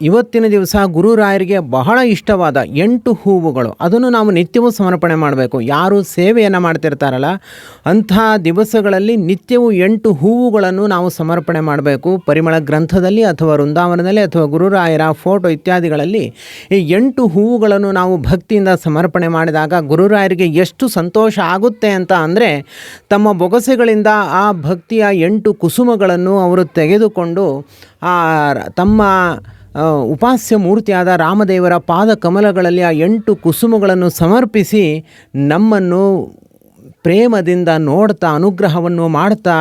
ಇವತ್ತಿನ ದಿವಸ ಗುರುರಾಯರಿಗೆ ಬಹಳ ಇಷ್ಟವಾದ 8 ಹೂವುಗಳು, ಅದನ್ನು ನಾವು ನಿತ್ಯವೂ ಸಮರ್ಪಣೆ ಮಾಡಬೇಕು. ಯಾರು ಸೇವೆಯನ್ನು ಮಾಡ್ತಿರ್ತಾರಲ್ಲ ಅಂಥ ದಿವಸಗಳಲ್ಲಿ ನಿತ್ಯವೂ 8 ಹೂವುಗಳನ್ನು ನಾವು ಸಮರ್ಪಣೆ ಮಾಡಬೇಕು. ಪರಿಮಳ ಗ್ರಂಥದಲ್ಲಿ ಅಥವಾ ವೃಂದಾವನದಲ್ಲಿ ಅಥವಾ ಗುರುರಾಯರ ಫೋಟೋ ಇತ್ಯಾದಿಗಳಲ್ಲಿ ಈ 8 ಹೂವುಗಳನ್ನು ನಾವು ಭಕ್ತಿಯಿಂದ ಸಮರ್ಪಣೆ ಮಾಡಿದಾಗ ಗುರುರಾಯರಿಗೆ ಎಷ್ಟು ಸಂತೋಷ ಆಗುತ್ತೆ ಅಂತ ಅಂದರೆ, ತಮ್ಮ ಬೊಗಸೆಗಳಿಂದ ಆ ಭಕ್ತಿಯ 8 ಕುಸುಮಗಳನ್ನು ಅವರು ತೆಗೆದುಕೊಂಡು ತಮ್ಮ ಉಪಾಸ್ಯ ಮೂರ್ತಿಯಾದ ರಾಮದೇವರ ಪಾದ ಕಮಲಗಳಲ್ಲಿ ಆ 8 ಕುಸುಮಗಳನ್ನು ಸಮರ್ಪಿಸಿ ನಮ್ಮನ್ನು ಪ್ರೇಮದಿಂದ ನೋಡ್ತಾ ಅನುಗ್ರಹವನ್ನು ಮಾಡ್ತಾ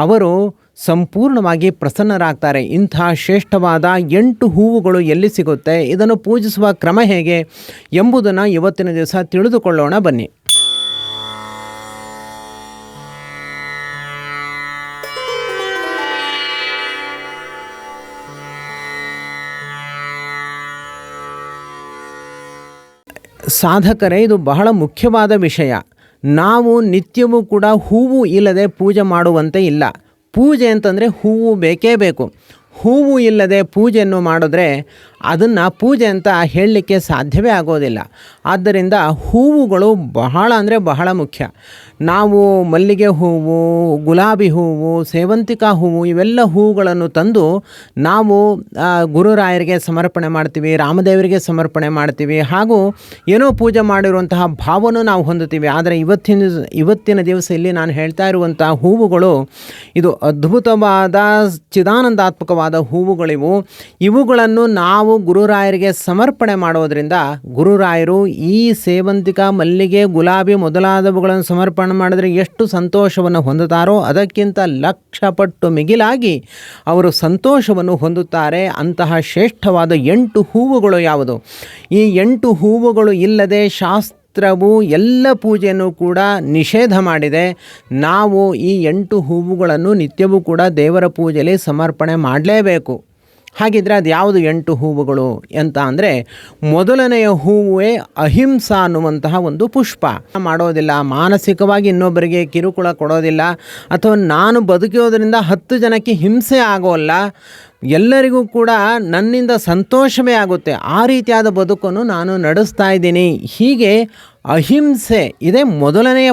ಅವರು ಸಂಪೂರ್ಣವಾಗಿ ಪ್ರಸನ್ನರಾಗ್ತಾರೆ. ಇಂಥ ಶ್ರೇಷ್ಠವಾದ 8 ಹೂವುಗಳು ಎಲ್ಲಿ ಸಿಗುತ್ತೆ, ಇದನ್ನು ಪೂಜಿಸುವ ಕ್ರಮ ಹೇಗೆ ಎಂಬುದನ್ನು ಇವತ್ತಿನ ದಿವಸ ತಿಳಿದುಕೊಳ್ಳೋಣ ಬನ್ನಿ. ಸಾಧಕರೇ, ಇದು ಬಹಳ ಮುಖ್ಯವಾದ ವಿಷಯ. ನಾವು ನಿತ್ಯವೂ ಕೂಡ ಹೂವು ಇಲ್ಲದೆ ಪೂಜೆ ಮಾಡುವಂತೆ ಇಲ್ಲ. ಪೂಜೆ ಅಂತಂದರೆ ಹೂವು ಬೇಕೇ ಬೇಕು. ಹೂವು ಇಲ್ಲದೆ ಪೂಜೆಯನ್ನು ಮಾಡಿದ್ರೆ ಅದನ್ನು ಪೂಜೆ ಅಂತ ಹೇಳಲಿಕ್ಕೆ ಸಾಧ್ಯವೇ ಆಗೋದಿಲ್ಲ. ಆದ್ದರಿಂದ ಹೂವುಗಳು ಬಹಳ ಅಂದರೆ ಬಹಳ ಮುಖ್ಯ. ನಾವು ಮಲ್ಲಿಗೆ ಹೂವು, ಗುಲಾಬಿ ಹೂವು, ಸೇವಂತಿಕಾ ಹೂವು ಇವೆಲ್ಲ ಹೂವುಗಳನ್ನು ತಂದು ನಾವು ಗುರುರಾಯರಿಗೆ ಸಮರ್ಪಣೆ ಮಾಡ್ತೀವಿ, ರಾಮದೇವರಿಗೆ ಸಮರ್ಪಣೆ ಮಾಡ್ತೀವಿ, ಹಾಗೂ ಏನೋ ಪೂಜೆ ಮಾಡಿರುವಂತಹ ಭಾವನೂ ನಾವು ಹೊಂದುತ್ತೀವಿ. ಆದರೆ ಇವತ್ತಿನ ದಿವಸ ಇಲ್ಲಿ ನಾನು ಹೇಳ್ತಾ ಇರುವಂಥ ಹೂವುಗಳು ಇದು ಅದ್ಭುತವಾದ ಚಿದಾನಂದಾತ್ಮಕವಾದ ಹೂವುಗಳಿವು. ಇವುಗಳನ್ನು ನಾವು ಗುರುರಾಯರಿಗೆ ಸಮರ್ಪಣೆ ಮಾಡೋದರಿಂದ ಗುರುರಾಯರು ಈ ಸೇವಂತಿಕ, ಮಲ್ಲಿಗೆ, ಗುಲಾಬಿ ಮೊದಲಾದವುಗಳನ್ನು ಸಮರ್ಪಣೆ ಮಾಡಿದ್ರೆ ಎಷ್ಟು ಸಂತೋಷವನ್ನು ಹೊಂದುತ್ತಾರೋ ಅದಕ್ಕಿಂತ 1,00,000 ಪಟ್ಟು ಮಿಗಿಲಾಗಿ ಅವರು ಸಂತೋಷವನ್ನು ಹೊಂದುತ್ತಾರೆ. ಅಂತಹ ಶ್ರೇಷ್ಠವಾದ 8 ಹೂವುಗಳು ಯಾವುದು? ಈ 8 ಹೂವುಗಳು ಇಲ್ಲದೆ ಶಾಸ್ತ್ರವು ಎಲ್ಲ ಪೂಜೆಯನ್ನು ಕೂಡ ನಿಷೇಧ ಮಾಡಿದೆ. ನಾವು ಈ 8 ಹೂವುಗಳನ್ನು ನಿತ್ಯವೂ ಕೂಡ ದೇವರ ಪೂಜೆಯಲ್ಲಿ ಸಮರ್ಪಣೆ ಮಾಡಲೇಬೇಕು. ಹಾಗಿದ್ರೆ ಅದು ಯಾವುದು 8 ಹೂವುಗಳು ಅಂತ ಅಂದರೆ, ಮೊದಲನೆಯ ಹೂವೇ ಅಹಿಂಸಾ ಅನ್ನುವಂತಹ ಒಂದು ಪುಷ್ಪ. ಮಾಡೋದಿಲ್ಲ, ಮಾನಸಿಕವಾಗಿ ಇನ್ನೊಬ್ಬರಿಗೆ ಕಿರುಕುಳ ಕೊಡೋದಿಲ್ಲ, ಅಥವಾ ನಾನು ಬದುಕೋದ್ರಿಂದ 10 ಜನಕ್ಕೆ ಹಿಂಸೆ ಆಗೋಲ್ಲ, ಎಲ್ಲರಿಗೂ ಕೂಡ ನನ್ನಿಂದ ಸಂತೋಷವೇ ಆಗುತ್ತೆ, ಆ ರೀತಿಯಾದ ಬದುಕನ್ನು ನಾನು ನಡೆಸ್ತಾ ಇದ್ದೀನಿ. ಹೀಗೆ ಅಹಿಂಸೆ ಇದೇ ಮೊದಲನೆಯ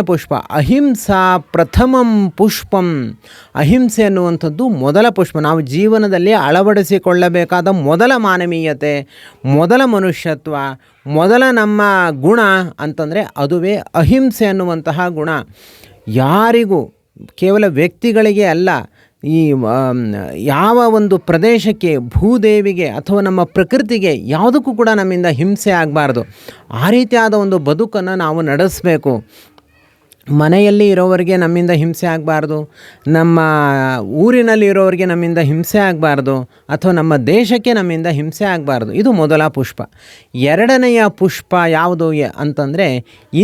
ಪುಷ್ಪ. ಅಹಿಂಸಾ ಪ್ರಥಮಂ ಪುಷ್ಪಂ. ಅಹಿಂಸೆ ಅನ್ನುವಂಥದ್ದು ಮೊದಲ ಪುಷ್ಪ. ನಾವು ಜೀವನದಲ್ಲಿ ಅಳವಡಿಸಿಕೊಳ್ಳಬೇಕಾದ ಮೊದಲ ಮಾನವೀಯತೆ, ಮೊದಲ ಮನುಷ್ಯತ್ವ, ಮೊದಲ ನಮ್ಮ ಗುಣ ಅಂತಂದರೆ ಅದುವೇ ಅಹಿಂಸೆ ಅನ್ನುವಂತಹ ಗುಣ. ಯಾರಿಗೂ, ಕೇವಲ ವ್ಯಕ್ತಿಗಳಿಗೆ ಅಲ್ಲ, ಈ ಯಾವ ಒಂದು ಪ್ರದೇಶಕ್ಕೆ, ಭೂದೇವಿಗೆ ಅಥವಾ ನಮ್ಮ ಪ್ರಕೃತಿಗೆ ಯಾವುದಕ್ಕೂ ಕೂಡ ನಮ್ಮಿಂದ ಹಿಂಸೆ ಆಗಬಾರ್ದು. ಆ ರೀತಿಯಾದ ಒಂದು ಬದುಕನ್ನು ನಾವು ನಡೆಸಬೇಕು. ಮನೆಯಲ್ಲಿ ಇರೋವರಿಗೆ ನಮ್ಮಿಂದ ಹಿಂಸೆ ಆಗಬಾರ್ದು, ನಮ್ಮ ಊರಿನಲ್ಲಿ ಇರೋವರಿಗೆ ನಮ್ಮಿಂದ ಹಿಂಸೆ ಆಗಬಾರ್ದು, ಅಥವಾ ನಮ್ಮ ದೇಶಕ್ಕೆ ನಮ್ಮಿಂದ ಹಿಂಸೆ ಆಗಬಾರ್ದು. ಇದು ಮೊದಲ ಪುಷ್ಪ. ಎರಡನೆಯ ಪುಷ್ಪ ಯಾವುದು ಅಂತಂದರೆ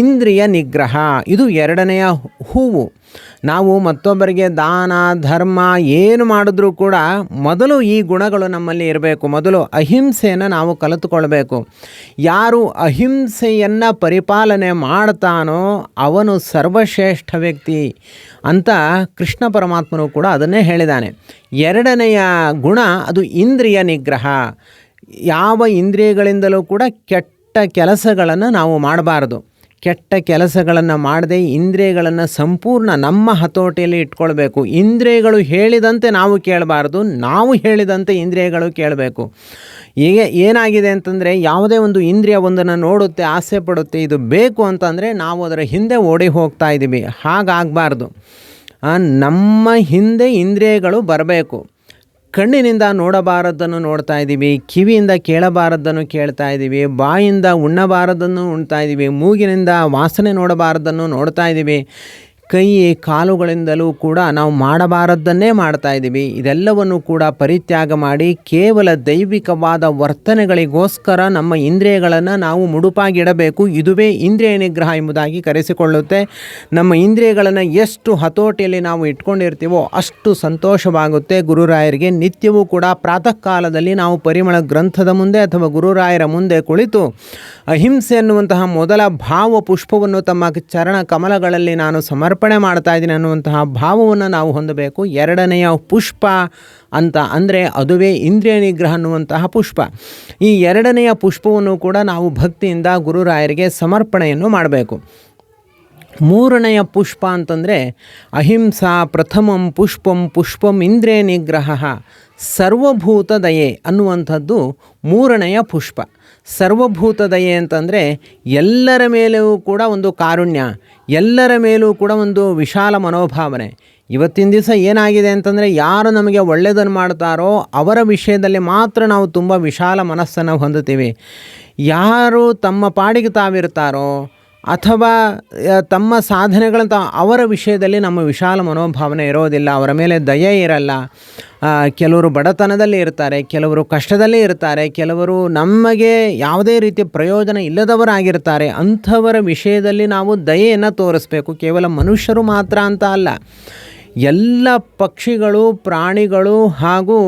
ಇಂದ್ರಿಯ ನಿಗ್ರಹ. ಇದು ಎರಡನೆಯ ಹೂವು. ನಾವು ಮತ್ತೊಬ್ಬರಿಗೆ ದಾನ ಧರ್ಮ ಏನು ಮಾಡಿದ್ರೂ ಕೂಡ ಮೊದಲು ಈ ಗುಣಗಳು ನಮ್ಮಲ್ಲಿ ಇರಬೇಕು. ಮೊದಲು ಅಹಿಂಸೆಯನ್ನು ನಾವು ಕಲಿತುಕೊಳ್ಬೇಕು. ಯಾರು ಅಹಿಂಸೆಯನ್ನು ಪರಿಪಾಲನೆ ಮಾಡ್ತಾನೋ ಅವನು ಸರ್ವಶ್ರೇಷ್ಠ ವ್ಯಕ್ತಿ ಅಂತ ಕೃಷ್ಣ ಪರಮಾತ್ಮನು ಕೂಡ ಅದನ್ನೇ ಹೇಳಿದ್ದಾನೆ. ಎರಡನೆಯ ಗುಣ ಅದು ಇಂದ್ರಿಯ ನಿಗ್ರಹ. ಯಾವ ಇಂದ್ರಿಯಗಳಿಂದಲೂ ಕೂಡ ಕೆಟ್ಟ ಕೆಲಸಗಳನ್ನು ನಾವು ಮಾಡಬಾರ್ದು. ಕೆಟ್ಟ ಕೆಲಸಗಳನ್ನು ಮಾಡದೆ ಇಂದ್ರಿಯಗಳನ್ನು ಸಂಪೂರ್ಣ ನಮ್ಮ ಹತೋಟಿಯಲ್ಲಿ ಇಟ್ಕೊಳ್ಬೇಕು. ಇಂದ್ರಿಯಗಳು ಹೇಳಿದಂತೆ ನಾವು ಕೇಳಬಾರ್ದು, ನಾವು ಹೇಳಿದಂತೆ ಇಂದ್ರಿಯಗಳು ಕೇಳಬೇಕು. ಈಗ ಏನಾಗಿದೆ ಅಂತಂದರೆ, ಯಾವುದೇ ಒಂದು ಇಂದ್ರಿಯ ಒಂದನ್ನು ನೋಡುತ್ತೆ, ಆಸೆ ಪಡುತ್ತೆ, ಇದು ಬೇಕು ಅಂತಂದರೆ ನಾವು ಅದರ ಹಿಂದೆ ಓಡಿ ಹೋಗ್ತಾ ಇದ್ದೀವಿ. ಹಾಗಾಗಬಾರ್ದು. ನಮ್ಮ ಹಿಂದೆ ಇಂದ್ರಿಯಗಳು ಬರಬೇಕು. ಕಣ್ಣಿನಿಂದ ನೋಡಬಾರದನ್ನು ನೋಡ್ತಾ ಇದ್ದೀವಿ, ಕಿವಿಯಿಂದ ಕೇಳಬಾರದನ್ನು ಕೇಳ್ತಾ ಇದ್ದೀವಿ, ಬಾಯಿಂದ ಉಣ್ಣಬಾರದನ್ನು ಉಣ್ತಾ ಇದ್ದೀವಿ, ಮೂಗಿನಿಂದ ವಾಸನೆ ನೋಡಬಾರದನ್ನು ನೋಡ್ತಾ ಇದ್ದೀವಿ, ಕೈ ಕಾಲುಗಳಿಂದಲೂ ಕೂಡ ನಾವು ಮಾಡಬಾರದ್ದನ್ನೇ ಮಾಡ್ತಾ ಇದ್ದೀವಿ. ಇದೆಲ್ಲವನ್ನು ಕೂಡ ಪರಿತ್ಯಾಗ ಮಾಡಿ ಕೇವಲ ದೈವಿಕವಾದ ವರ್ತನೆಗಳಿಗೋಸ್ಕರ ನಮ್ಮ ಇಂದ್ರಿಯಗಳನ್ನು ನಾವು ಮುಡುಪಾಗಿಡಬೇಕು. ಇದುವೇ ಇಂದ್ರಿಯ ನಿಗ್ರಹ ಎಂಬುದಾಗಿ ಕರೆಸಿಕೊಳ್ಳುತ್ತೆ. ನಮ್ಮ ಇಂದ್ರಿಯಗಳನ್ನು ಎಷ್ಟು ಹತೋಟಿಯಲ್ಲಿ ನಾವು ಇಟ್ಕೊಂಡಿರ್ತೀವೋ ಅಷ್ಟು ಸಂತೋಷವಾಗುತ್ತೆ. ಗುರುರಾಯರಿಗೆ ನಿತ್ಯವೂ ಕೂಡ ಪ್ರಾತಃ ಕಾಲದಲ್ಲಿ ನಾವು ಪರಿಮಳ ಗ್ರಂಥದ ಮುಂದೆ ಅಥವಾ ಗುರುರಾಯರ ಮುಂದೆ ಕುಳಿತು ಅಹಿಂಸೆ ಎನ್ನುವಂತಹ ಮೊದಲ ಭಾವ ಪುಷ್ಪವನ್ನು ತಮ್ಮ ಚರಣ ಕಮಲಗಳಲ್ಲಿ ನಾನು ಸಮರ್ಪಣೆ ಸಮರ್ಪಣೆ ಮಾಡ್ತಾ ಇದ್ದೀನಿ ಅನ್ನುವಂತಹ ಭಾವವನ್ನು ನಾವು ಹೊಂದಬೇಕು. ಎರಡನೆಯ ಪುಷ್ಪ ಅಂತ ಅಂದರೆ ಅದುವೇ ಇಂದ್ರಿಯ ನಿಗ್ರಹ ಅನ್ನುವಂತಹ ಪುಷ್ಪ. ಈ ಎರಡನೆಯ ಪುಷ್ಪವನ್ನು ಕೂಡ ನಾವು ಭಕ್ತಿಯಿಂದ ಗುರುರಾಯರಿಗೆ ಸಮರ್ಪಣೆಯನ್ನು ಮಾಡಬೇಕು. ಮೂರನೆಯ ಪುಷ್ಪ ಅಂತಂದರೆ ಅಹಿಂಸಾ ಪ್ರಥಮಂ ಪುಷ್ಪಂ ಇಂದ್ರಿಯ ನಿಗ್ರಹ ಸರ್ವಭೂತ ದಯೆ ಅನ್ನುವಂಥದ್ದು ಮೂರನೆಯ ಪುಷ್ಪ. ಸರ್ವಭೂತ ದಯೆ ಅಂತಂದರೆ ಎಲ್ಲರ ಮೇಲೂ ಕೂಡ ಒಂದು ಕಾರುಣ್ಯ, ಎಲ್ಲರ ಮೇಲೂ ಕೂಡ ಒಂದು ವಿಶಾಲ ಮನೋಭಾವನೆ. ಇವತ್ತಿನ ದಿವಸ ಏನಾಗಿದೆ ಅಂತಂದರೆ ಯಾರು ನಮಗೆ ಒಳ್ಳೆಯದನ್ನು ಮಾಡ್ತಾರೋ ಅವರ ವಿಷಯದಲ್ಲಿ ಮಾತ್ರ ನಾವು ತುಂಬ ವಿಶಾಲ ಮನಸ್ಸನ್ನು ಹೊಂದುತ್ತೀವಿ. ಯಾರು ತಮ್ಮ ಪಾಡಿಗೆ ತಾವಿರ್ತಾರೋ ಅಥವಾ ತಮ್ಮ ಸಾಧನೆಗಳಂತ ಅವರ ವಿಷಯದಲ್ಲಿ ನಮ್ಮ ವಿಶಾಲ ಮನೋಭಾವನೆ ಇರೋದಿಲ್ಲ, ಅವರ ಮೇಲೆ ದಯೆ ಇರಲ್ಲ. ಕೆಲವರು ಬಡತನದಲ್ಲಿ ಇರ್ತಾರೆ, ಕೆಲವರು ಕಷ್ಟದಲ್ಲಿ ಇರ್ತಾರೆ, ಕೆಲವರು ನಮಗೆ ಯಾವುದೇ ರೀತಿಯ ಪ್ರಯೋಜನ ಇಲ್ಲದವರಾಗಿರ್ತಾರೆ. ಅಂಥವರ ವಿಷಯದಲ್ಲಿ ನಾವು ದಯೆಯನ್ನು ತೋರಿಸ್ಬೇಕು. ಕೇವಲ ಮನುಷ್ಯರು ಮಾತ್ರ ಅಂತ ಅಲ್ಲ, ಎಲ್ಲ ಪಕ್ಷಿಗಳು, ಪ್ರಾಣಿಗಳು ಹಾಗೂ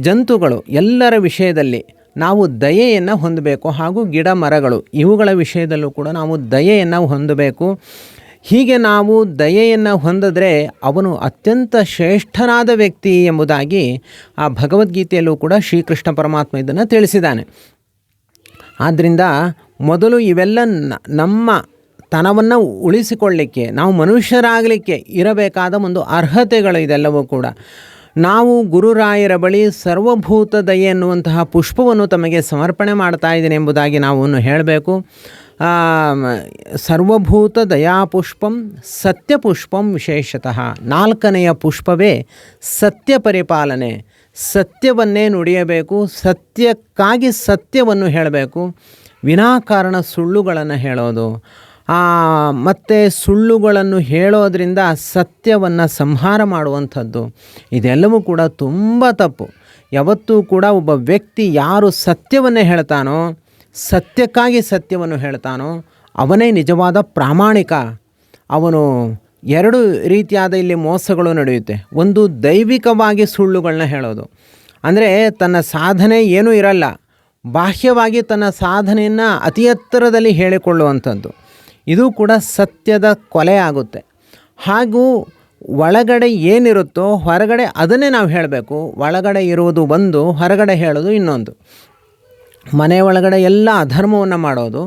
ಜಂತುಗಳು ಎಲ್ಲರ ವಿಷಯದಲ್ಲಿ ನಾವು ದಯೆಯನ್ನು ಹೊಂದಬೇಕು. ಹಾಗೂ ಗಿಡ ಮರಗಳು ಇವುಗಳ ವಿಷಯದಲ್ಲೂ ಕೂಡ ನಾವು ದಯೆಯನ್ನು ಹೊಂದಬೇಕು. ಹೀಗೆ ನಾವು ದಯೆಯನ್ನು ಹೊಂದಿದ್ರೆ ಅವನು ಅತ್ಯಂತ ಶ್ರೇಷ್ಠನಾದ ವ್ಯಕ್ತಿ ಎಂಬುದಾಗಿ ಆ ಭಗವದ್ಗೀತೆಯಲ್ಲೂ ಕೂಡ ಶ್ರೀಕೃಷ್ಣ ಪರಮಾತ್ಮ ಇದನ್ನು ತಿಳಿಸಿದ್ದಾನೆ. ಆದ್ದರಿಂದ ಮೊದಲು ಇವೆಲ್ಲ ನಮ್ಮ ತನವನ್ನು ಉಳಿಸಿಕೊಳ್ಳಲಿಕ್ಕೆ, ನಾವು ಮನುಷ್ಯರಾಗಲಿಕ್ಕೆ ಇರಬೇಕಾದ ಒಂದು ಅರ್ಹತೆಗಳು ಇದೆಲ್ಲವೂ ಕೂಡ. ನಾವು ಗುರುರಾಯರ ಬಳಿ ಸರ್ವಭೂತ ದಯೆ ಎನ್ನುವಂತಹ ಪುಷ್ಪವನ್ನು ತಮಗೆ ಸಮರ್ಪಣೆ ಮಾಡ್ತಾ ಇದ್ದೀನಿ ಎಂಬುದಾಗಿ ನಾವು ಹೇಳಬೇಕು. ಸರ್ವಭೂತ ದಯಾಪುಷ್ಪಂ ಸತ್ಯಪುಷ್ಪಂ ವಿಶೇಷತಃ. ನಾಲ್ಕನೆಯ ಪುಷ್ಪವೇ ಸತ್ಯ ಪರಿಪಾಲನೆ. ಸತ್ಯವನ್ನೇ ನುಡಿಯಬೇಕು, ಸತ್ಯಕ್ಕಾಗಿ ಸತ್ಯವನ್ನು ಹೇಳಬೇಕು, ವಿನಾಕಾರಣ ಸುಳ್ಳುಗಳನ್ನು ಹೇಳೋದು ಮತ್ತು ಸುಳ್ಳುಗಳನ್ನು ಹೇಳೋದ್ರಿಂದ ಸತ್ಯವನ್ನು ಸಂಹಾರ ಮಾಡುವಂಥದ್ದು ಇದೆಲ್ಲವೂ ಕೂಡ ತುಂಬ ತಪ್ಪು. ಯಾವತ್ತೂ ಕೂಡ ಒಬ್ಬ ವ್ಯಕ್ತಿ ಯಾರು ಸತ್ಯವನ್ನೇ ಹೇಳ್ತಾನೋ, ಸತ್ಯಕ್ಕಾಗಿ ಸತ್ಯವನ್ನು ಹೇಳ್ತಾನೋ ಅವನೇ ನಿಜವಾದ ಪ್ರಾಮಾಣಿಕ. ಅವನು ಎರಡು ರೀತಿಯಾದ ಇಲ್ಲಿ ಮೋಸಗಳು ನಡೆಯುತ್ತೆ. ಒಂದು ದೈವಿಕವಾಗಿ ಸುಳ್ಳುಗಳನ್ನ ಹೇಳೋದು, ಅಂದರೆ ತನ್ನ ಸಾಧನೆ ಏನೂ ಇರಲ್ಲ, ಬಾಹ್ಯವಾಗಿ ತನ್ನ ಸಾಧನೆಯನ್ನು ಅತಿ ಎತ್ತರದಲ್ಲಿ ಹೇಳಿಕೊಳ್ಳುವಂಥದ್ದು. ಇದು ಕೂಡ ಸತ್ಯದ ಕೊಲೆ ಆಗುತ್ತೆ. ಹಾಗೂ ಒಳಗಡೆ ಏನಿರುತ್ತೋ ಹೊರಗಡೆ ಅದನ್ನೇ ನಾವು ಹೇಳಬೇಕು. ಒಳಗಡೆ ಇರುವುದು ಒಂದು, ಹೊರಗಡೆ ಹೇಳೋದು ಇನ್ನೊಂದು. ಮನೆ ಒಳಗಡೆ ಎಲ್ಲ ಅಧರ್ಮವನ್ನು ಮಾಡೋದು,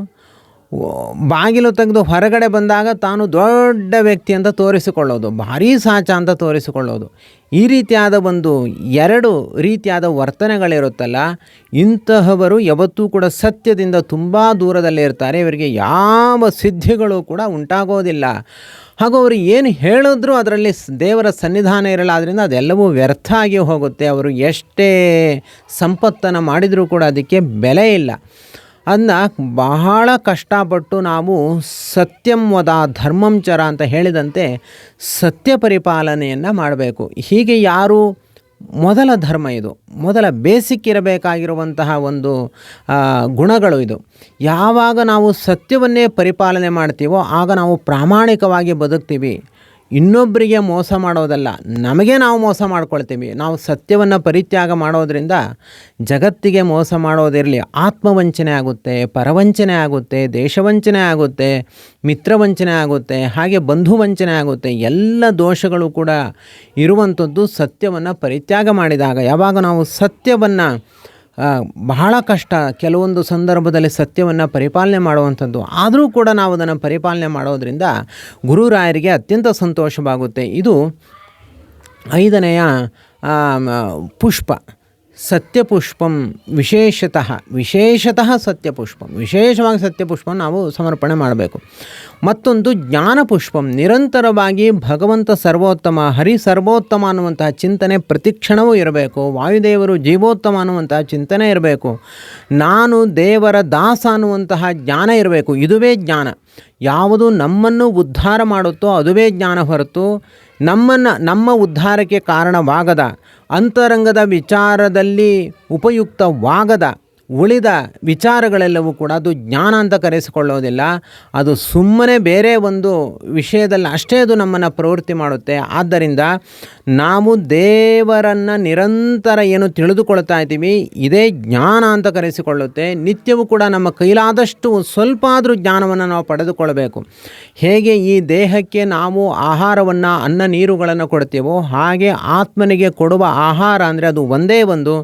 ಬಾಗಿಲು ತೆಗೆದು ಹೊರಗಡೆ ಬಂದಾಗ ತಾನು ದೊಡ್ಡ ವ್ಯಕ್ತಿ ಅಂತ ತೋರಿಸಿಕೊಳ್ಳೋದು, ಭಾರೀ ಸಾಚ ಅಂತ ತೋರಿಸಿಕೊಳ್ಳೋದು. ಈ ರೀತಿಯಾದ ಒಂದು ಎರಡು ರೀತಿಯಾದ ವರ್ತನೆಗಳಿರುತ್ತಲ್ಲ, ಇಂತಹವರು ಯಾವತ್ತೂ ಕೂಡ ಸತ್ಯದಿಂದ ತುಂಬ ದೂರದಲ್ಲಿ ಇರ್ತಾರೆ. ಇವರಿಗೆ ಯಾವ ಸಿದ್ಧಿಗಳು ಕೂಡ ಉಂಟಾಗೋದಿಲ್ಲ. ಹಾಗೂ ಅವರು ಏನು ಹೇಳಿದ್ರೂ ಅದರಲ್ಲಿ ದೇವರ ಸನ್ನಿಧಾನ ಇರಲ್ಲ. ಆದ್ದರಿಂದ ಅದೆಲ್ಲವೂ ವ್ಯರ್ಥ ಆಗಿ ಹೋಗುತ್ತೆ. ಅವರು ಎಷ್ಟೇ ಸಂಪತ್ತನ್ನು ಮಾಡಿದರೂ ಕೂಡ ಅದಕ್ಕೆ ಬೆಲೆ ಇಲ್ಲ. ಅದನ್ನ ಬಹಳ ಕಷ್ಟಪಟ್ಟು ನಾವು ಸತ್ಯಂ ವದ ಧರ್ಮಂ ಚರ ಅಂತ ಹೇಳಿದಂತೆ ಸತ್ಯ ಪರಿಪಾಲನೆಯನ್ನು ಮಾಡಬೇಕು. ಹೀಗೆ ಯಾರು ಮೊದಲ ಧರ್ಮ, ಇದು ಮೊದಲ ಬೇಸಿಕ್ ಇರಬೇಕಾಗಿರುವಂತಹ ಒಂದು ಗುಣಗಳು ಇದು. ಯಾವಾಗ ನಾವು ಸತ್ಯವನ್ನೇ ಪರಿಪಾಲನೆ ಮಾಡ್ತೀವೋ ಆಗ ನಾವು ಪ್ರಾಮಾಣಿಕವಾಗಿ ಬದುಕ್ತೀವಿ. ಇನ್ನೊಬ್ಬರಿಗೆ ಮೋಸ ಮಾಡೋದಲ್ಲ, ನಮಗೆ ನಾವು ಮೋಸ ಮಾಡ್ಕೊಳ್ತೀವಿ. ನಾವು ಸತ್ಯವನ್ನು ಪರಿತ್ಯಾಗ ಮಾಡೋದರಿಂದ ಜಗತ್ತಿಗೆ ಮೋಸ ಮಾಡೋದಿರಲಿ, ಆತ್ಮವಂಚನೆ ಆಗುತ್ತೆ, ಪರವಂಚನೆ ಆಗುತ್ತೆ, ದೇಶವಂಚನೆ ಆಗುತ್ತೆ, ಮಿತ್ರವಂಚನೆ ಆಗುತ್ತೆ, ಹಾಗೆ ಬಂಧುವಂಚನೆ ಆಗುತ್ತೆ. ಎಲ್ಲ ದೋಷಗಳು ಕೂಡ ಇರುವಂಥದ್ದು ಸತ್ಯವನ್ನು ಪರಿತ್ಯಾಗ ಮಾಡಿದಾಗ. ಯಾವಾಗ ನಾವು ಸತ್ಯವನ್ನು ಬಹಳ ಕಷ್ಟ, ಕೆಲವೊಂದು ಸಂದರ್ಭದಲ್ಲಿ ಸತ್ಯವನ್ನು ಪರಿಪಾಲನೆ ಮಾಡುವಂಥದ್ದು, ಆದರೂ ಕೂಡ ನಾವು ಅದನ್ನು ಪರಿಪಾಲನೆ ಮಾಡೋದರಿಂದ ಗುರುರಾಯರಿಗೆ ಅತ್ಯಂತ ಸಂತೋಷವಾಗುತ್ತೆ. ಇದು ಐದನೆಯ ಪುಷ್ಪ, ಸತ್ಯಪುಷ್ಪಂ ವಿಶೇಷತಃ ಸತ್ಯಪುಷ್ಪಂ, ವಿಶೇಷವಾಗಿ ಸತ್ಯಪುಷ್ಪ ನಾವು ಸಮರ್ಪಣೆ ಮಾಡಬೇಕು. ಮತ್ತೊಂದು ಜ್ಞಾನಪುಷ್ಪಂ, ನಿರಂತರವಾಗಿ ಭಗವಂತ ಸರ್ವೋತ್ತಮ, ಹರಿ ಸರ್ವೋತ್ತಮ ಅನ್ನುವಂತಹ ಚಿಂತನೆ ಪ್ರತಿಕ್ಷಣವೂ ಇರಬೇಕು. ವಾಯುದೇವರು ಜೀವೋತ್ತಮ ಅನ್ನುವಂತಹ ಚಿಂತನೆ ಇರಬೇಕು. ನಾನು ದೇವರ ದಾಸ ಅನ್ನುವಂತಹ ಜ್ಞಾನ ಇರಬೇಕು. ಇದುವೇ ಜ್ಞಾನ. ಯಾವುದು ನಮ್ಮನ್ನು ಉದ್ಧಾರ ಮಾಡುತ್ತೋ ಅದುವೇ ಜ್ಞಾನ ಹೊರತು ನಮ್ಮ ಉದ್ಧಾರಕ್ಕೆ ಕಾರಣವಾಗದ, ಅಂತರಂಗದ ವಿಚಾರದಲ್ಲಿ ಉಪಯುಕ್ತವಾಗದ ಉಳಿದ ವಿಚಾರಗಳೆಲ್ಲವೂ ಕೂಡ ಅದು ಜ್ಞಾನ ಅಂತ ಕರೆಸಿಕೊಳ್ಳೋದಿಲ್ಲ. ಅದು ಸುಮ್ಮನೆ ಬೇರೆ ಒಂದು ವಿಷಯದಲ್ಲಿ ಅಷ್ಟೇ ಅದು ನಮ್ಮನ್ನು ಪ್ರವೃತ್ತಿ ಮಾಡುತ್ತೆ. ಆದ್ದರಿಂದ ನಾವು ದೇವರನ್ನು ನಿರಂತರ ಏನು ತಿಳಿದುಕೊಳ್ತಾ ಇದ್ದೀವಿ ಇದೇ ಜ್ಞಾನ ಅಂತ ಕರೆಸಿಕೊಳ್ಳುತ್ತೆ. ನಿತ್ಯವೂ ಕೂಡ ನಮ್ಮ ಕೈಲಾದಷ್ಟು ಸ್ವಲ್ಪ ಆದರೂ ಜ್ಞಾನವನ್ನು ನಾವು ಪಡೆದುಕೊಳ್ಳಬೇಕು. ಹೇಗೆ ಈ ದೇಹಕ್ಕೆ ನಾವು ಆಹಾರವನ್ನು ಅನ್ನ ನೀರುಗಳನ್ನು ಕೊಡ್ತೀವೋ ಹಾಗೆ ಆತ್ಮನಿಗೆ ಕೊಡುವ ಆಹಾರ ಅಂದರೆ ಅದು ಒಂದೇ ಒಂದು,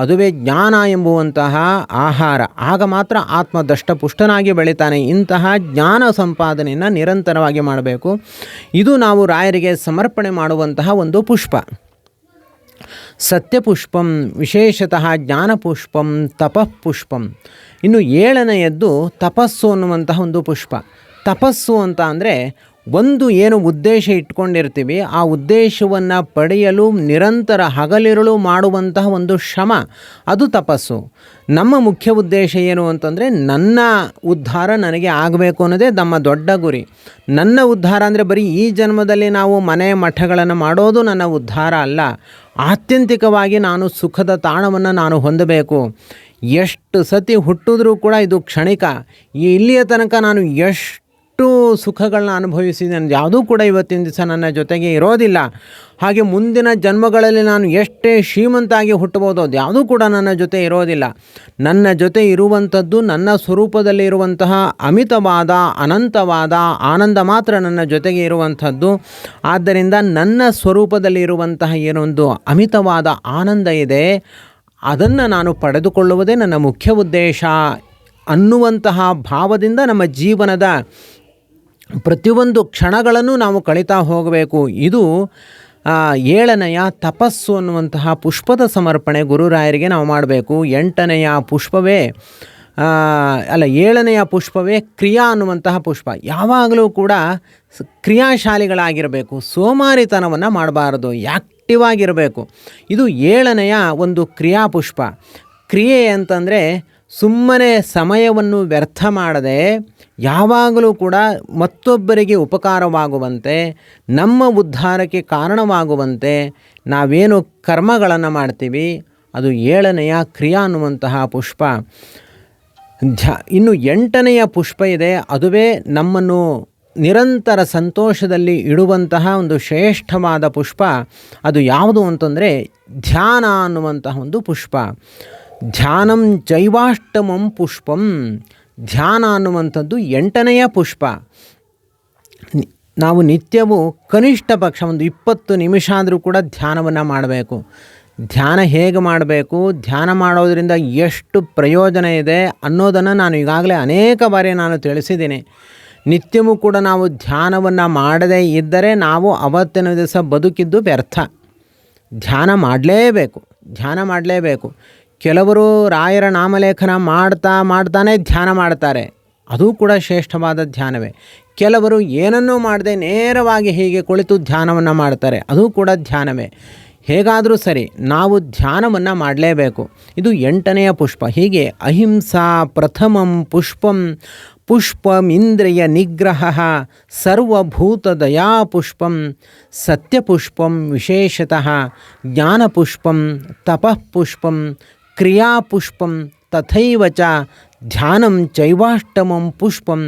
ಅದುವೇ ಜ್ಞಾನ ಎಂಬುವಂತಹ ಆಹಾರ. ಆಗ ಮಾತ್ರ ಆತ್ಮ ದಷ್ಟಪುಷ್ಟನಾಗಿ ಬೆಳೀತಾನೆ. ಇಂತಹ ಜ್ಞಾನ ಸಂಪಾದನೆಯನ್ನು ನಿರಂತರವಾಗಿ ಮಾಡಬೇಕು. ಇದು ನಾವು ರಾಯರಿಗೆ ಸಮರ್ಪಣೆ ಮಾಡುವಂತಹ ಒಂದು ಪುಷ್ಪ. ಸತ್ಯಪುಷ್ಪಂ ವಿಶೇಷತಃ ಜ್ಞಾನಪುಷ್ಪಂ ತಪಃಪುಷ್ಪಂ. ಇನ್ನು 7ನೆಯದ್ದು ತಪಸ್ಸು ಅನ್ನುವಂತಹ ಒಂದು ಪುಷ್ಪ. ತಪಸ್ಸು ಅಂತ ಅಂದರೆ ಒಂದು ಏನು ಉದ್ದೇಶ ಇಟ್ಕೊಂಡಿರ್ತೀವಿ ಆ ಉದ್ದೇಶವನ್ನು ಪಡೆಯಲು ನಿರಂತರ ಹಗಲಿರುಳು ಮಾಡುವಂತಹ ಒಂದು ಶ್ರಮ, ಅದು ತಪಸ್ಸು. ನಮ್ಮ ಮುಖ್ಯ ಉದ್ದೇಶ ಏನು ಅಂತಂದರೆ ನನ್ನ ಉದ್ಧಾರ ನನಗೆ ಆಗಬೇಕು ಅನ್ನೋದೇ ನಮ್ಮ ದೊಡ್ಡ ಗುರಿ. ನನ್ನ ಉದ್ಧಾರ ಅಂದರೆ ಬರೀ ಈ ಜನ್ಮದಲ್ಲಿ ನಾವು ಮನೆ ಮಠಗಳನ್ನು ಮಾಡೋದು ನನ್ನ ಉದ್ಧಾರ ಅಲ್ಲ. ಆತ್ಯಂತಿಕವಾಗಿ ನಾನು ಸುಖದ ತಾಣವನ್ನು ನಾನು ಹೊಂದಬೇಕು. ಎಷ್ಟು ಸತಿ ಹುಟ್ಟಿದ್ರೂ ಕೂಡ ಇದು ಕ್ಷಣಿಕ. ಇಲ್ಲಿಯ ತನಕ ನಾನು ಎಷ್ಟು ಸುಖಗಳನ್ನ ಅನುಭವಿಸಿದ್ದೇನೆ, ಯಾವುದೂ ಕೂಡ ಇವತ್ತಿನ ದಿವಸ ನನ್ನ ಜೊತೆಗೆ ಇರೋದಿಲ್ಲ. ಹಾಗೆ ಮುಂದಿನ ಜನ್ಮಗಳಲ್ಲಿ ನಾನು ಎಷ್ಟೇ ಶ್ರೀಮಂತಾಗಿ ಹುಟ್ಟಬಹುದು, ಅದು ಯಾವುದೂ ಕೂಡ ನನ್ನ ಜೊತೆ ಇರೋದಿಲ್ಲ. ನನ್ನ ಜೊತೆ ಇರುವಂಥದ್ದು ನನ್ನ ಸ್ವರೂಪದಲ್ಲಿ ಇರುವಂತಹ ಅಮಿತವಾದ ಅನಂತವಾದ ಆನಂದ ಮಾತ್ರ ನನ್ನ ಜೊತೆಗೆ ಇರುವಂಥದ್ದು. ಆದ್ದರಿಂದ ನನ್ನ ಸ್ವರೂಪದಲ್ಲಿ ಇರುವಂತಹ ಏನೊಂದು ಅಮಿತವಾದ ಆನಂದ ಇದೆ ಅದನ್ನು ನಾನು ಪಡೆದುಕೊಳ್ಳುವುದೇ ನನ್ನ ಮುಖ್ಯ ಉದ್ದೇಶ ಅನ್ನುವಂತಹ ಭಾವದಿಂದ ನಮ್ಮ ಜೀವನದ ಪ್ರತಿಯೊಂದು ಕ್ಷಣಗಳನ್ನು ನಾವು ಕಳೀತಾ ಹೋಗಬೇಕು. ಇದು 7ನೆಯ ತಪಸ್ಸು ಅನ್ನುವಂತಹ ಪುಷ್ಪದ ಸಮರ್ಪಣೆ ಗುರುರಾಯರಿಗೆ ನಾವು ಮಾಡಬೇಕು. 8ನೆಯ ಪುಷ್ಪವೇ 7ನೆಯ ಪುಷ್ಪವೇ ಕ್ರಿಯಾ ಅನ್ನುವಂತಹ ಪುಷ್ಪ. ಯಾವಾಗಲೂ ಕೂಡ ಕ್ರಿಯಾಶಾಲಿಗಳಾಗಿರಬೇಕು, ಸೋಮಾರಿತನವನ್ನು ಮಾಡಬಾರದು, ಆ್ಯಕ್ಟಿವ್ ಆಗಿರಬೇಕು. ಇದು 7ನೆಯ ಒಂದು ಕ್ರಿಯಾಪುಷ್ಪ. ಕ್ರಿಯೆ ಅಂತಂದರೆ ಸುಮ್ಮನೆ ಸಮಯವನ್ನು ವ್ಯರ್ಥ ಮಾಡದೆ ಯಾವಾಗಲೂ ಕೂಡ ಮತ್ತೊಬ್ಬರಿಗೆ ಉಪಕಾರವಾಗುವಂತೆ, ನಮ್ಮ ಉದ್ಧಾರಕ್ಕೆ ಕಾರಣವಾಗುವಂತೆ ನಾವೇನು ಕರ್ಮಗಳನ್ನು ಮಾಡ್ತೀವಿ ಅದು 7ನೆಯ ಕ್ರಿಯಾ ಅನ್ನುವಂತಹ ಪುಷ್ಪ. ಇನ್ನು 8ನೆಯ ಪುಷ್ಪ ಇದೆ, ಅದುವೇ ನಮ್ಮನ್ನು ನಿರಂತರ ಸಂತೋಷದಲ್ಲಿ ಇಡುವಂತಹ ಒಂದು ಶ್ರೇಷ್ಠವಾದ ಪುಷ್ಪ. ಅದು ಯಾವುದು ಅಂತಂದರೆ ಧ್ಯಾನ ಅನ್ನುವಂತಹ ಒಂದು ಪುಷ್ಪ. ಧ್ಯಾನಂ ಜೈವಾಷ್ಟಮಂ ಪುಷ್ಪಂ. ಧ್ಯಾನ ಅನ್ನುವಂಥದ್ದು 8ನೆಯ ಪುಷ್ಪ. ನಾವು ನಿತ್ಯವೂ ಕನಿಷ್ಠ ಪಕ್ಷ ಒಂದು 20 ನಿಮಿಷ ಆದರೂ ಕೂಡ ಧ್ಯಾನವನ್ನು ಮಾಡಬೇಕು. ಧ್ಯಾನ ಹೇಗೆ ಮಾಡಬೇಕು, ಧ್ಯಾನ ಮಾಡೋದರಿಂದ ಎಷ್ಟು ಪ್ರಯೋಜನ ಇದೆ ಅನ್ನೋದನ್ನು ನಾನು ಈಗಾಗಲೇ ಅನೇಕ ಬಾರಿ ನಾನು ತಿಳಿಸಿದ್ದೀನಿ. ನಿತ್ಯವೂ ಕೂಡ ನಾವು ಧ್ಯಾನವನ್ನು ಮಾಡದೇ ಇದ್ದರೆ ನಾವು ಅವತ್ತಿನ ದಿವಸ ಬದುಕಿದ್ದು ವ್ಯರ್ಥ. ಧ್ಯಾನ ಮಾಡಲೇಬೇಕು. ಕೆಲವರು ರಾಯರ ನಾಮಲೇಖನ ಮಾಡ್ತಾನೆ ಧ್ಯಾನ ಮಾಡ್ತಾರೆ, ಅದು ಕೂಡ ಶ್ರೇಷ್ಠವಾದ ಧ್ಯಾನವೇ. ಕೆಲವರು ಏನನ್ನೂ ಮಾಡದೆ ನೇರವಾಗಿ ಹೀಗೆ ಕುಳಿತು ಧ್ಯಾನವನ್ನು ಮಾಡ್ತಾರೆ, ಅದು ಕೂಡ ಧ್ಯಾನವೇ. ಹೇಗಾದರೂ ಸರಿ ನಾವು ಧ್ಯಾನವನ್ನು ಮಾಡಲೇಬೇಕು. ಇದು 8ನೆಯ ಪುಷ್ಪ. ಹೀಗೆ ಅಹಿಂಸಾ ಪ್ರಥಮಂ ಪುಷ್ಪಂ ಪುಷ್ಪಮಿಂದ್ರಿಯ ನಿಗ್ರಹ ಸರ್ವಭೂತದಯಾ ಪುಷ್ಪಂ ಸತ್ಯಪುಷ್ಪಂ ವಿಶೇಷತಃ ಜ್ಞಾನಪುಷ್ಪಂ ತಪಃಪುಷ್ಪಂ ಕ್ರಿಯಾಪುಷ್ಪಂ ತಥೈವ ಚ ಧ್ಯಾನಂ ಚೈವಾಷ್ಟಮಂ ಪುಷ್ಪಂ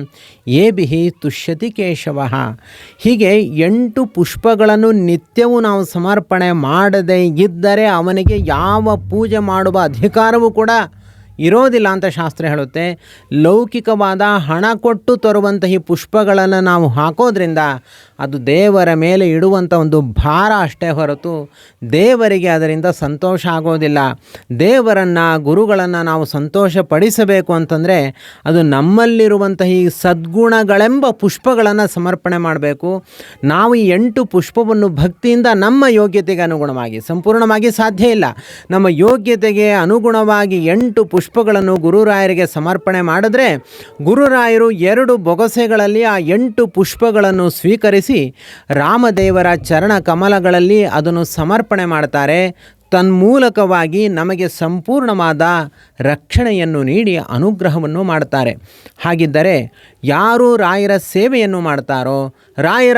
ಏಭಿಃ ತುಷ್ಯತಿ ಕೇಶವಃ. ಹೀಗೆ 8 ಪುಷ್ಪಗಳನ್ನು ನಿತ್ಯವೂ ನಾವು ಸಮರ್ಪಣೆ ಮಾಡದೇ ಇದ್ದರೆ ಅವನಿಗೆ ಯಾವ ಪೂಜೆ ಮಾಡುವ ಅಧಿಕಾರವೂ ಕೂಡ ಇರೋದಿಲ್ಲ ಅಂತ ಶಾಸ್ತ್ರ ಹೇಳುತ್ತೆ. ಲೌಕಿಕವಾದ ಹಣ ಕೊಟ್ಟು ತರುವಂತಹ ಈ ಪುಷ್ಪಗಳನ್ನು ನಾವು ಹಾಕೋದ್ರಿಂದ ಅದು ದೇವರ ಮೇಲೆ ಇಡುವಂಥ ಒಂದು ಭಾರ ಅಷ್ಟೇ ಹೊರತು ದೇವರಿಗೆ ಅದರಿಂದ ಸಂತೋಷ ಆಗೋದಿಲ್ಲ. ದೇವರನ್ನು ಗುರುಗಳನ್ನು ನಾವು ಸಂತೋಷ ಪಡಿಸಬೇಕು ಅಂತಂದರೆ ಅದು ನಮ್ಮಲ್ಲಿರುವಂತಹ ಈ ಸದ್ಗುಣಗಳೆಂಬ ಪುಷ್ಪಗಳನ್ನು ಸಮರ್ಪಣೆ ಮಾಡಬೇಕು. ನಾವು ಈ 8 ಪುಷ್ಪವನ್ನು ಭಕ್ತಿಯಿಂದ ನಮ್ಮ ಯೋಗ್ಯತೆಗೆ ಅನುಗುಣವಾಗಿ, ಸಂಪೂರ್ಣವಾಗಿ ಸಾಧ್ಯ ಇಲ್ಲ, ನಮ್ಮ ಯೋಗ್ಯತೆಗೆ ಅನುಗುಣವಾಗಿ 8 ಪುಷ್ಪಗಳನ್ನು ಗುರುರಾಯರಿಗೆ ಸಮರ್ಪಣೆ ಮಾಡಿದ್ರೆ ಗುರುರಾಯರು 2 ಬೊಗಸೆಗಳಲ್ಲಿ ಆ 8 ಪುಷ್ಪಗಳನ್ನು ಸ್ವೀಕರಿಸಿ ರಾಮದೇವರ ಚರಣ ಕಮಲಗಳಲ್ಲಿ ಅದನ್ನು ಸಮರ್ಪಣೆ ಮಾಡ್ತಾರೆ. ತನ್ಮೂಲಕವಾಗಿ ನಮಗೆ ಸಂಪೂರ್ಣವಾದ ರಕ್ಷಣೆಯನ್ನು ನೀಡಿ ಅನುಗ್ರಹವನ್ನು ಮಾಡ್ತಾರೆ. ಹಾಗಿದ್ದರೆ ಯಾರು ರಾಯರ ಸೇವೆಯನ್ನು ಮಾಡ್ತಾರೋ, ರಾಯರ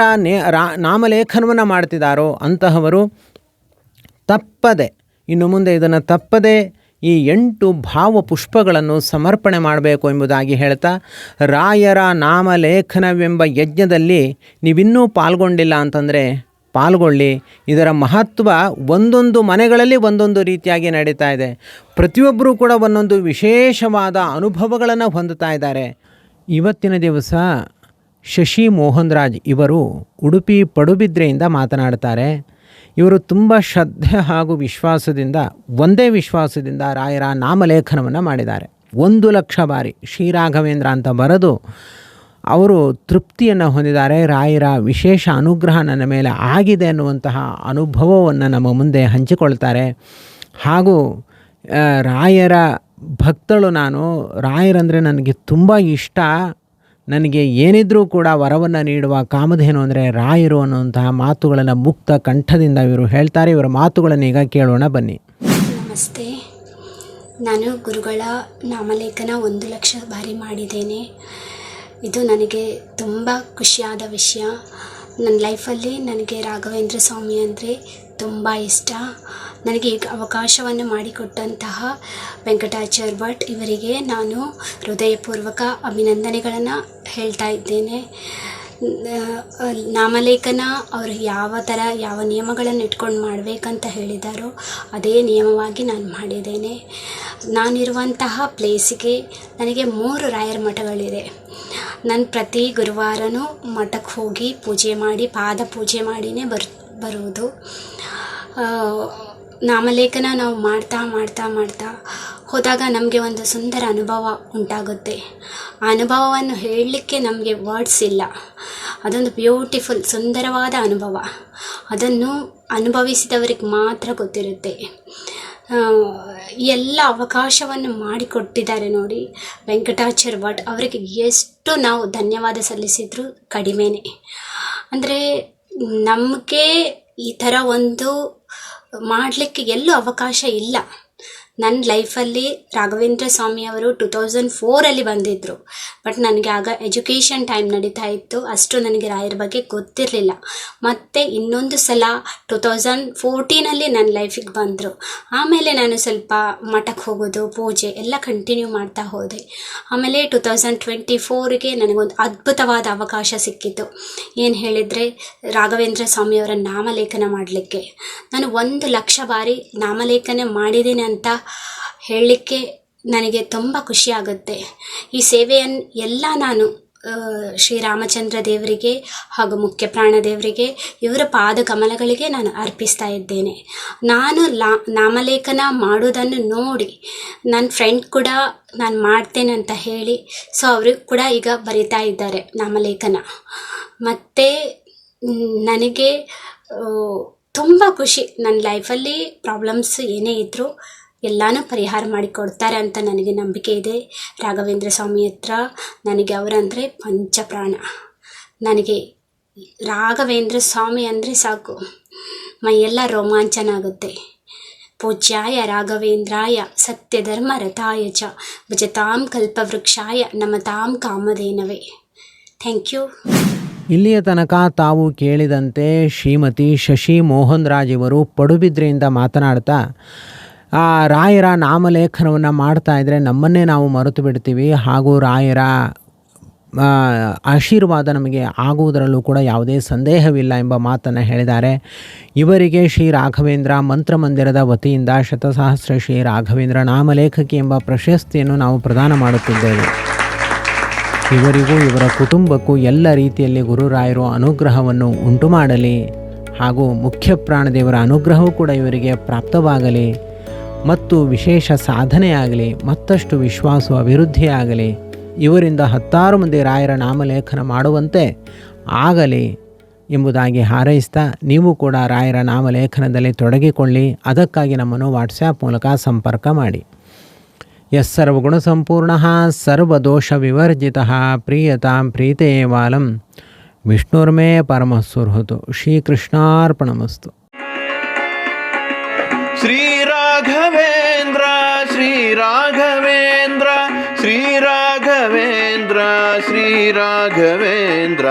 ನಾಮಲೇಖನವನ್ನು ಮಾಡ್ತಿದ್ದಾರೋ ಅಂತಹವರು ತಪ್ಪದೆ ಇನ್ನು ಮುಂದೆ ಇದನ್ನು ತಪ್ಪದೆ ಈ 8 ಭಾವ ಪುಷ್ಪಗಳನ್ನು ಸಮರ್ಪಣೆ ಮಾಡಬೇಕು ಎಂಬುದಾಗಿ ಹೇಳ್ತಾ, ರಾಯರ ನಾಮಲೇಖನವೆಂಬ ಯಜ್ಞದಲ್ಲಿ ನೀವಿನ್ನೂ ಪಾಲ್ಗೊಂಡಿಲ್ಲ ಅಂತಂದರೆ ಪಾಲ್ಗೊಳ್ಳಿ. ಇದರ ಮಹತ್ವ ಒಂದೊಂದು ಮನೆಗಳಲ್ಲಿ ಒಂದೊಂದು ರೀತಿಯಾಗಿ ನಡೀತಾ ಇದೆ. ಪ್ರತಿಯೊಬ್ಬರೂ ಕೂಡ ಒಂದೊಂದು ವಿಶೇಷವಾದ ಅನುಭವಗಳನ್ನು ಹೊಂದುತ್ತಾ ಇದ್ದಾರೆ. ಇವತ್ತಿನ ದಿವಸ ಶಶಿ ಮೋಹನ್ ರಾಜ್ ಇವರು ಉಡುಪಿ ಪಡುಬಿದ್ರೆಯಿಂದ ಮಾತನಾಡ್ತಾರೆ. ಇವರು ತುಂಬ ಶ್ರದ್ಧೆ ಹಾಗೂ ವಿಶ್ವಾಸದಿಂದ, ಒಂದೇ ವಿಶ್ವಾಸದಿಂದ ರಾಯರ ನಾಮಲೇಖನವನ್ನು ಮಾಡಿದ್ದಾರೆ. 1,00,000 ಬಾರಿ ಶ್ರೀರಾಘವೇಂದ್ರ ಅಂತ ಬರೆದು ಅವರು ತೃಪ್ತಿಯನ್ನು ಹೊಂದಿದ್ದಾರೆ. ರಾಯರ ವಿಶೇಷ ಅನುಗ್ರಹ ನನ್ನ ಮೇಲೆ ಆಗಿದೆ ಅನ್ನುವಂತಹ ಅನುಭವವನ್ನು ನಮ್ಮ ಮುಂದೆ ಹಂಚಿಕೊಳ್ತಾರೆ. ಹಾಗೂ ರಾಯರ ಭಕ್ತಳು ನಾನು, ರಾಯರಂದರೆ ನನಗೆ ತುಂಬ ಇಷ್ಟ, ನನಗೆ ಏನಿದ್ರೂ ಕೂಡ ವರವನ್ನು ನೀಡುವ ಕಾಮಧೇನು ಅಂದರೆ ರಾಯರು ಅನ್ನುವಂತಹ ಮಾತುಗಳನ್ನು ಮುಕ್ತ ಕಂಠದಿಂದ ಇವರು ಹೇಳ್ತಾರೆ. ಇವರ ಮಾತುಗಳನ್ನು ಈಗ ಕೇಳೋಣ ಬನ್ನಿ. ನಮಸ್ತೆ. ನಾನು ಗುರುಗಳ ನಾಮಲೇಖನ 1,00,000 ಬಾರಿ ಮಾಡಿದ್ದೇನೆ. ಇದು ನನಗೆ ತುಂಬ ಖುಷಿಯಾದ ವಿಷಯ. ನನ್ನ ಲೈಫಲ್ಲಿ ನನಗೆ ರಾಘವೇಂದ್ರ ಸ್ವಾಮಿ ಅಂದರೆ ತುಂಬ ಇಷ್ಟ. ನನಗೆ ಈಗ ಅವಕಾಶವನ್ನು ಮಾಡಿಕೊಟ್ಟಂತಹ ವೆಂಕಟಾಚಾರ್ಯ ಭಟ್ ಇವರಿಗೆ ನಾನು ಹೃದಯಪೂರ್ವಕ ಅಭಿನಂದನೆಗಳನ್ನು ಹೇಳ್ತಾ ಇದ್ದೇನೆ. ನಾಮಲೇಖನ ಅವರು ಯಾವ ನಿಯಮಗಳನ್ನು ಇಟ್ಕೊಂಡು ಮಾಡಬೇಕಂತ ಹೇಳಿದಾರೋ ಅದೇ ನಿಯಮವಾಗಿ ನಾನು ಮಾಡಿದ್ದೇನೆ. ನಾನಿರುವಂತಹ ಪ್ಲೇಸಿಗೆ ನನಗೆ 3 ರಾಯರ ಮಠಗಳಿದೆ. ನಾನು ಪ್ರತಿ ಗುರುವಾರನೂ ಮಠಕ್ಕೆ ಹೋಗಿ ಪೂಜೆ ಮಾಡಿ, ಪಾದ ಪೂಜೆ ಮಾಡಿನೇ ಬರುವುದು. ನಾಮಲೇಖನ ನಾವು ಮಾಡ್ತಾ ಹೋದಾಗ ನಮಗೆ ಒಂದು ಸುಂದರ ಅನುಭವ ಉಂಟಾಗುತ್ತೆ. ಆ ಅನುಭವವನ್ನು ಹೇಳಲಿಕ್ಕೆ ನಮಗೆ ವರ್ಡ್ಸ್ ಇಲ್ಲ. ಅದೊಂದು ಬ್ಯೂಟಿಫುಲ್ ಸುಂದರವಾದ ಅನುಭವ. ಅದನ್ನು ಅನುಭವಿಸಿದವರಿಗೆ ಮಾತ್ರ ಗೊತ್ತಿರುತ್ತೆ. ಎಲ್ಲ ಅವಕಾಶವನ್ನು ಮಾಡಿಕೊಟ್ಟಿದ್ದಾರೆ ನೋಡಿ ವೆಂಕಟಾಚಾರ್ಯ ಭಟ್ ಅವರಿಗೆ. ಎಷ್ಟು ನಾವು ಧನ್ಯವಾದ ಸಲ್ಲಿಸಿದರೂ ಕಡಿಮೆನೇ. ಅಂದರೆ ನಮಗೆ ಈ ಥರ ಒಂದು ಮಾಡಲಿಕ್ಕೆ ಎಲ್ಲೂ ಅವಕಾಶ ಇಲ್ಲ. ನನ್ನ ಲೈಫಲ್ಲಿ ರಾಘವೇಂದ್ರ ಸ್ವಾಮಿಯವರು 2004 ಬಂದಿದ್ದರು. ಬಟ್ ನನಗೆ ಆಗ ಎಜುಕೇಷನ್ ಟೈಮ್ ನಡೀತಾ ಇತ್ತು. ಅಷ್ಟು ನನಗೆ ರಾಯರ ಬಗ್ಗೆ ಗೊತ್ತಿರಲಿಲ್ಲ. ಮತ್ತು ಇನ್ನೊಂದು ಸಲ 2014 ನನ್ನ ಲೈಫಿಗೆ ಬಂದರು. ಆಮೇಲೆ ನಾನು ಸ್ವಲ್ಪ ಮಠಕ್ಕೆ ಹೋಗೋದು, ಪೂಜೆ ಎಲ್ಲ ಕಂಟಿನ್ಯೂ ಮಾಡ್ತಾ ಹೋದೆ. ಆಮೇಲೆ 2024 ನನಗೊಂದು ಅದ್ಭುತವಾದ ಅವಕಾಶ ಸಿಕ್ಕಿತು. ಏನು ಹೇಳಿದರೆ ರಾಘವೇಂದ್ರ ಸ್ವಾಮಿಯವರ ನಾಮಲೇಖನ ಮಾಡಲಿಕ್ಕೆ. ನಾನು 1,00,000 ಬಾರಿ ನಾಮಲೇಖನ ಮಾಡಿದ್ದೀನಿ ಅಂತ ಹೇಳಲಿಕ್ಕೆ ನನಗೆ ತುಂಬ ಖುಷಿಯಾಗುತ್ತೆ. ಈ ಸೇವೆಯನ್ನು ಎಲ್ಲ ನಾನು ಶ್ರೀರಾಮಚಂದ್ರ ದೇವರಿಗೆ ಹಾಗೂ ಮುಖ್ಯ ಪ್ರಾಣ ದೇವರಿಗೆ, ಇವರ ಪಾದ ಕಮಲಗಳಿಗೆ ನಾನು ಅರ್ಪಿಸ್ತಾ ಇದ್ದೇನೆ. ನಾನು ನಾಮಲೇಖನ ಮಾಡೋದನ್ನು ನೋಡಿ ನನ್ನ ಫ್ರೆಂಡ್ ಕೂಡ ನಾನು ಮಾಡ್ತೇನೆ ಅಂತ ಹೇಳಿ, ಸೊ ಅವರು ಕೂಡ ಈಗ ಬರಿತಾ ಇದ್ದಾರೆ ನಾಮಲೇಖನ. ಮತ್ತು ನನಗೆ ತುಂಬ ಖುಷಿ. ನನ್ನ ಲೈಫಲ್ಲಿ ಪ್ರಾಬ್ಲಮ್ಸ್ ಏನೇ ಇದ್ದರೂ ಎಲ್ಲನೂ ಪರಿಹಾರ ಮಾಡಿಕೊಡ್ತಾರೆ ಅಂತ ನನಗೆ ನಂಬಿಕೆ ಇದೆ. ರಾಘವೇಂದ್ರ ಸ್ವಾಮಿ ಹತ್ರ ನನಗೆ ಅವರಂದರೆ ಪಂಚಪ್ರಾಣ. ನನಗೆ ರಾಘವೇಂದ್ರ ಸ್ವಾಮಿ ಅಂದರೆ ಸಾಕು, ಮೈಯೆಲ್ಲ ರೋಮಾಂಚನ ಆಗುತ್ತೆ. ಪೂಜ್ಯಾಯ ರಾಘವೇಂದ್ರಾಯ ಸತ್ಯಧರ್ಮ ರಥಾಯ ಚ ಭಜತಾಂ ಕಲ್ಪವೃಕ್ಷಾಯ ನಮತಾಂ ಕಾಮಧೇನವೇ. Thank you. ಇಲ್ಲಿಯ ತನಕ ತಾವು ಕೇಳಿದಂತೆ ಶ್ರೀಮತಿ ಶಶಿ ಮೋಹನ್ ರಾಜ್ ಇವರು ಪಡುಬಿದ್ರೆಯಿಂದ ಮಾತನಾಡ್ತಾ, ರಾಯರ ನಾಮಲೇಖನವನ್ನು ಮಾಡ್ತಾ ಇದ್ದರೆ ನಮ್ಮನ್ನೇ ನಾವು ಮರೆತು ಬಿಡ್ತೀವಿ, ಹಾಗೂ ರಾಯರ ಆಶೀರ್ವಾದ ನಮಗೆ ಆಗುವುದರಲ್ಲೂ ಕೂಡ ಯಾವುದೇ ಸಂದೇಹವಿಲ್ಲ ಎಂಬ ಮಾತನ್ನು ಹೇಳಿದ್ದಾರೆ. ಇವರಿಗೆ ಶ್ರೀ ರಾಘವೇಂದ್ರ ಮಂತ್ರಮಂದಿರದ ವತಿಯಿಂದ ಶತಸಹಸ್ರ ಶ್ರೀ ರಾಘವೇಂದ್ರ ನಾಮಲೇಖಕಿ ಎಂಬ ಪ್ರಶಸ್ತಿಯನ್ನು ನಾವು ಪ್ರದಾನ ಮಾಡುತ್ತಿದ್ದೇವೆ. ಇವರಿಗೂ ಇವರ ಕುಟುಂಬಕ್ಕೂ ಎಲ್ಲ ರೀತಿಯಲ್ಲಿ ಗುರುರಾಯರು ಅನುಗ್ರಹವನ್ನು ಉಂಟು ಮಾಡಲಿ, ಹಾಗೂ ಮುಖ್ಯ ಪ್ರಾಣದೇವರ ಅನುಗ್ರಹವೂ ಕೂಡ ಇವರಿಗೆ ಪ್ರಾಪ್ತವಾಗಲಿ, ಮತ್ತು ವಿಶೇಷ ಸಾಧನೆಯಾಗಲಿ, ಮತ್ತಷ್ಟು ವಿಶ್ವಾಸ ಅಭಿವೃದ್ಧಿಯಾಗಲಿ, ಇವರಿಂದ 10 ಮಂದಿ ರಾಯರ ನಾಮಲೇಖನ ಮಾಡುವಂತೆ ಆಗಲಿ ಎಂಬುದಾಗಿ ಹಾರೈಸ್ತಾ, ನೀವು ಕೂಡ ರಾಯರ ನಾಮಲೇಖನದಲ್ಲಿ ತೊಡಗಿಕೊಳ್ಳಿ. ಅದಕ್ಕಾಗಿ ನಮ್ಮನ್ನು ವಾಟ್ಸ್ಯಾಪ್ ಮೂಲಕ ಸಂಪರ್ಕ ಮಾಡಿ. ಯಸ್ಸರ್ವಗುಣ ಸಂಪೂರ್ಣಃ ಸರ್ವದೋಷ ವಿವರ್ಜಿತಃ ಪ್ರೀಯತಾಂ ಪ್ರೀತೇವಾಲಂ ವಿಷ್ಣುರ್ಮೇ ಪರಮಃ ಸುಹೃತು. ಶ್ರೀಕೃಷ್ಣಾರ್ಪಣಮಸ್ತು. ಶ್ರೀರಾಘವೇಂದ್ರ ಶ್ರೀರಾಘವೇಂದ್ರ ಶ್ರೀರಾಘವೇಂದ್ರ ಶ್ರೀರಾಘವೇಂದ್ರ